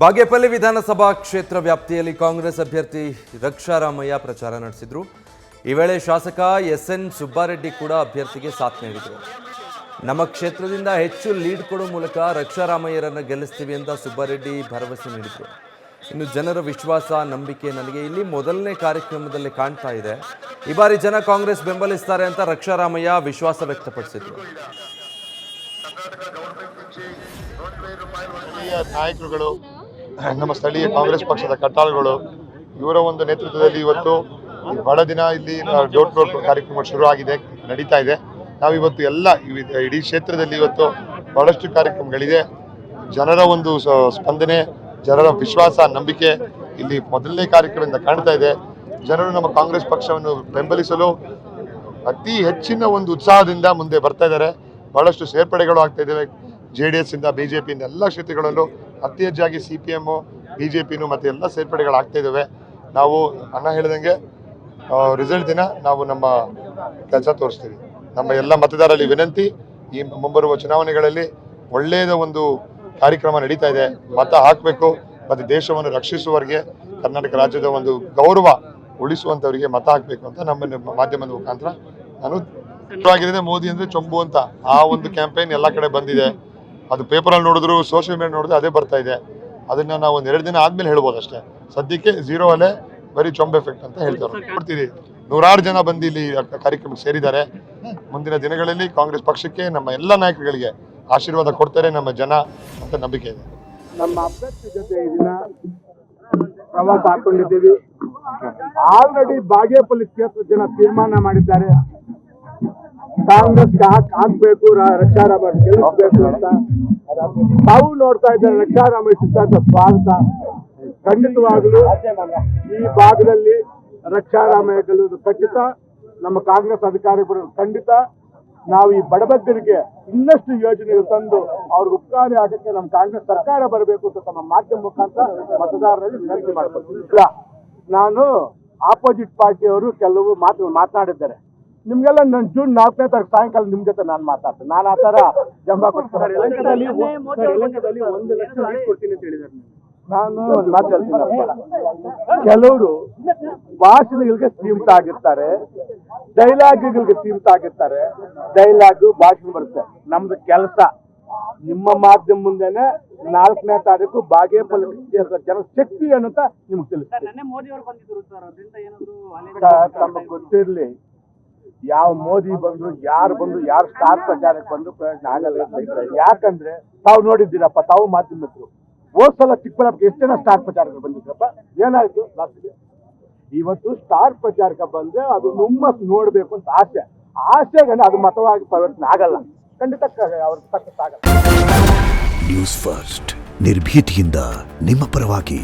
ಬಾಗೇಪಲ್ಲಿ ವಿಧಾನಸಭಾ ಕ್ಷೇತ್ರ ವ್ಯಾಪ್ತಿಯಲ್ಲಿ ಕಾಂಗ್ರೆಸ್ ಅಭ್ಯರ್ಥಿ ರಕ್ಷಾರಾಮಯ್ಯ ಪ್ರಚಾರ ನಡೆಸಿದರು. ಈ ವೇಳೆ ಶಾಸಕ ಎಸ್ಎನ್ ಸುಬ್ಬಾರೆಡ್ಡಿ ಕೂಡ ಅಭ್ಯರ್ಥಿಗೆ ಸಾಥ್ ನೀಡಿದರು. ನಮ್ಮ ಕ್ಷೇತ್ರದಿಂದ ಹೆಚ್ಚು ಲೀಡ್ ಕೊಡುವ ಮೂಲಕ ರಕ್ಷಾರಾಮಯ್ಯರನ್ನು ಗೆಲ್ಲಿಸ್ತೀವಿ ಅಂತ ಸುಬ್ಬಾರೆಡ್ಡಿ ಭರವಸೆ ನೀಡಿದರು. ಇನ್ನು ಜನರ ವಿಶ್ವಾಸ ನಂಬಿಕೆ ನನಗೆ ಇಲ್ಲಿ ಮೊದಲನೇ ಕಾರ್ಯಕ್ರಮದಲ್ಲಿ ಕಾಣ್ತಾ ಇದೆ. ಈ ಬಾರಿ ಜನ ಕಾಂಗ್ರೆಸ್ ಬೆಂಬಲಿಸ್ತಾರೆ ಅಂತ ರಕ್ಷಾರಾಮಯ್ಯ ವಿಶ್ವಾಸ ವ್ಯಕ್ತಪಡಿಸಿದರು. ನಾಯಕರುಗಳು, ನಮ್ಮ ಸ್ಥಳೀಯ ಕಾಂಗ್ರೆಸ್ ಪಕ್ಷದ ಕಟ್ಟಾಳುಗಳು ಇವರ ಒಂದು ನೇತೃತ್ವದಲ್ಲಿ ಇವತ್ತು ಬಹಳ ದಿನ ಇಲ್ಲಿ ಡೋರ್ ಟು ಡೋರ್ ಕಾರ್ಯಕ್ರಮ ಶುರು ಆಗಿದೆ, ನಡೀತಾ ಇದೆ. ನಾವಿವತ್ತು ಎಲ್ಲ ಇಡೀ ಕ್ಷೇತ್ರದಲ್ಲಿ ಇವತ್ತು ಬಹಳಷ್ಟು ಕಾರ್ಯಕ್ರಮಗಳಿದೆ. ಜನರ ಒಂದು ಸ್ಪಂದನೆ, ಜನರ ವಿಶ್ವಾಸ ನಂಬಿಕೆ ಇಲ್ಲಿ ಮೊದಲನೇ ಕಾರ್ಯಕ್ರಮದಿಂದ ಕಾಣ್ತಾ ಇದೆ. ಜನರು ನಮ್ಮ ಕಾಂಗ್ರೆಸ್ ಪಕ್ಷವನ್ನು ಬೆಂಬಲಿಸಲು ಅತಿ ಹೆಚ್ಚಿನ ಒಂದು ಉತ್ಸಾಹದಿಂದ ಮುಂದೆ ಬರ್ತಾ ಇದ್ದಾರೆ. ಬಹಳಷ್ಟು ಸೇರ್ಪಡೆಗಳು ಆಗ್ತಾ ಇದ್ದಾವೆ. JDS ಇಂದ BJP ಇಂದ ಎಲ್ಲ ಕ್ಷೇತ್ರಗಳಲ್ಲೂ ಅತಿ ಹೆಚ್ಚಾಗಿ CPM, BJPನೂ ಮತ್ತು ಎಲ್ಲ ಸೇರ್ಪಡೆಗಳಾಗ್ತಾ ಇದ್ದಾವೆ. ನಾವು ಅಣ್ಣ ಹೇಳಿದಂಗೆ ರಿಸಲ್ಟ್ ದಿನ ನಾವು ನಮ್ಮ ಕೆಲಸ ತೋರಿಸ್ತೀವಿ. ನಮ್ಮ ಎಲ್ಲ ಮತದಾರರಲ್ಲಿ ವಿನಂತಿ, ಈ ಮುಂಬರುವ ಚುನಾವಣೆಗಳಲ್ಲಿ ಒಳ್ಳೆಯದ ಒಂದು ಕಾರ್ಯಕ್ರಮ ನಡೀತಾ ಇದೆ. ಮತ ಹಾಕಬೇಕು ಮತ್ತು ದೇಶವನ್ನು ರಕ್ಷಿಸುವವರಿಗೆ, ಕರ್ನಾಟಕ ರಾಜ್ಯದ ಒಂದು ಗೌರವ ಉಳಿಸುವಂಥವರಿಗೆ ಮತ ಹಾಕಬೇಕು ಅಂತ ನಮ್ಮ ಮಾಧ್ಯಮದ ಮುಖಾಂತರ ನಾನು ಆಗಿದೆ. ಮೋದಿ ಅಂದರೆ ಚೊಂಬು ಅಂತ ಆ ಒಂದು ಕ್ಯಾಂಪೇನ್ ಎಲ್ಲ ಕಡೆ ಬಂದಿದೆ. ಅದು ಪೇಪರಲ್ಲಿ ನೋಡಿದ್ರು, ಸೋಷಿಯಲ್ ಮೀಡಿಯಾ ನೋಡಿದ್ರೆ ಅದೇ ಬರ್ತಾ ಇದೆ. ಅದನ್ನು ನಾವು ಒಂದು 2 ದಿನ ಆದಮೇಲೆ ಹೇಳ್ಬೋದು ಅಷ್ಟೇ. ಸದ್ಯಕ್ಕೆ 0 ಅಲ್ಲೇ ಬರೀ ಚೊಂಬ್ ಎಫೆಕ್ಟ್ ಅಂತ ಹೇಳ್ತಾರೆ. ನೋಡ್ತೀರಿ, ನೂರಾರು ಜನ ಬಂದು ಇಲ್ಲಿ ಕಾರ್ಯಕ್ರಮಕ್ಕೆ ಸೇರಿದ್ದಾರೆ. ಮುಂದಿನ ದಿನಗಳಲ್ಲಿ ಕಾಂಗ್ರೆಸ್ ಪಕ್ಷಕ್ಕೆ, ನಮ್ಮ ಎಲ್ಲ ನಾಯಕರುಗಳಿಗೆ ಆಶೀರ್ವಾದ ಕೊಡ್ತಾರೆ ನಮ್ಮ ಜನ ಅಂತ ನಂಬಿಕೆ ಇದೆ. ನಮ್ಮ ಅಭ್ಯರ್ಥಿ ಜೊತೆ ಈ ದಿನ ಪ್ರವಾಸ ಹಾಕೊಂಡಿದ್ದೀವಿ. ಆಲ್ರೆಡಿ ಬಾಗೇಪಲ್ಲಿ ಕ್ಷೇತ್ರ ಜನ ತೀರ್ಮಾನ ಮಾಡಿದ್ದಾರೆ, ಕಾಂಗ್ರೆಸ್ ಹಾಕ್ಬೇಕು, ರಕ್ಷಾರಾಮಯ್ಯ ಗೆಲ್ಲಿಸಬೇಕು ಅಂತ. ತಾವು ನೋಡ್ತಾ ಇದ್ದಾರೆ, ರಕ್ಷಾರಾಮಯ್ಯ ಸಿದ್ಧಾಂತ ಸ್ವಾಗತ. ಖಂಡಿತವಾಗಲೂ ಈ ಭಾಗದಲ್ಲಿ ರಕ್ಷಾರಾಮಯ್ಯ ಗೆಲ್ಲುವುದು ಖಚಿತ. ನಮ್ಮ ಕಾಂಗ್ರೆಸ್ ಅಧಿಕಾರಿ ಬರೋದು ಖಂಡಿತ. ನಾವು ಈ ಬಡಬಗ್ಗರಿಗೆ ಇನ್ನಷ್ಟು ಯೋಜನೆಗಳು ತಂದು ಅವ್ರಿಗೆ ಉಪಕಾರಿ ಆಗಕ್ಕೆ ನಮ್ಮ ಕಾಂಗ್ರೆಸ್ ಸರ್ಕಾರ ಬರಬೇಕು ಅಂತ ತಮ್ಮ ಮಾಧ್ಯಮ ಮುಖಾಂತರ ಮತದಾರರಲ್ಲಿ ವಿನಂತಿ ಮಾಡ್ಕೊಳ್ತೀನಿ. ನಾನು ಆಪೋಸಿಟ್ ಪಾರ್ಟಿಯವರು ಕೆಲವು ಮಾತನಾಡಿದ್ದಾರೆ. ನಿಮ್ಗೆಲ್ಲ ನಾನು ಜೂನ್ 4ನೇ ತಾರೀಕು ಸಾಯಂಕಾಲ ನಿಮ್ ಜೊತೆ ನಾನು ಮಾತಾಡ್ತೇನೆ. ನಾನು ಆ ತರ ಜಂಬ ಕೊಡ್ತೀನಿ. 1 ಲಕ್ಷ ಕೊಡ್ತೀನಿ ಅಂತ ಹೇಳಿದ್ದಾರೆ. ನಾನು ಒಂದು ಮಾತು ಹೇಳ್ತೀನಿ, ಕೆಲವರು ಭಾಷಣಗಳಿಗೆ ಸೀಮಿತ ಆಗಿರ್ತಾರೆ, ಡೈಲಾಗ್ಗಳಿಗೆ ಸೀಮಿತ ಆಗಿರ್ತಾರೆ. ಡೈಲಾಗು ಭಾಷಣ ಬರುತ್ತೆ. ನಮ್ದು ಕೆಲಸ ನಿಮ್ಮ ಮಾಧ್ಯಮ ಮುಂದೆನೆ 4ನೇ ತಾರೀಕು ಬಾಗೇಪಲ್ಲಿ ಜನ ಶಕ್ತಿ ಅನ್ನುತ್ತ ನಿಮ್ಗೆ ತಿಳಿಸ್ತಾರೆ. ತಮಗೆ ಗೊತ್ತಿರ್ಲಿ, ಯಾವ ಮೋದಿ ಬಂದ್ರು, ಯಾರು ಬಂದ್ರು, ಯಾರು ಸ್ಟಾರ್ ಪ್ರಚಾರಕ್ಕೆ ಬಂದ್ರು ಪ್ರಯೋಜನ ಆಗಲ್ಲ. ಯಾಕಂದ್ರೆ ತಾವು ನೋಡಿದ್ದೀರಪ್ಪ, ತಾವು ಮಾಧ್ಯಮದ್ರು ಹೋದ್ ಸಲ ಚಿಕ್ಕಬಳ್ಳಾಪುರ ಎಷ್ಟು ಜನ ಸ್ಟಾರ್ ಪ್ರಚಾರಕ್ಕೆ ಬಂದಿದ್ರಪ್ಪ, ಏನಾಯ್ತು ಲಾಸ್ಟ್ಗೆ? ಇವತ್ತು ಸ್ಟಾರ್ ಪ್ರಚಾರಕ್ಕೆ ಬಂದ್ರೆ ಅದು ಹುಮ್ಮಸ್ಸು ನೋಡ್ಬೇಕು ಅಂತ ಆಸೆಗೆ ಅದು ಮತವಾಗಿ ಪರಿವರ್ತನೆ ಆಗಲ್ಲ. ಖಂಡಿತ ಅವ್ರ ತಕ್ಕ ಆಗಲ್ಲ. ನ್ಯೂಸ್ ಫಸ್ಟ್, ನಿರ್ಭೀತಿಯಿಂದ ನಿಮ್ಮ ಪರವಾಗಿ.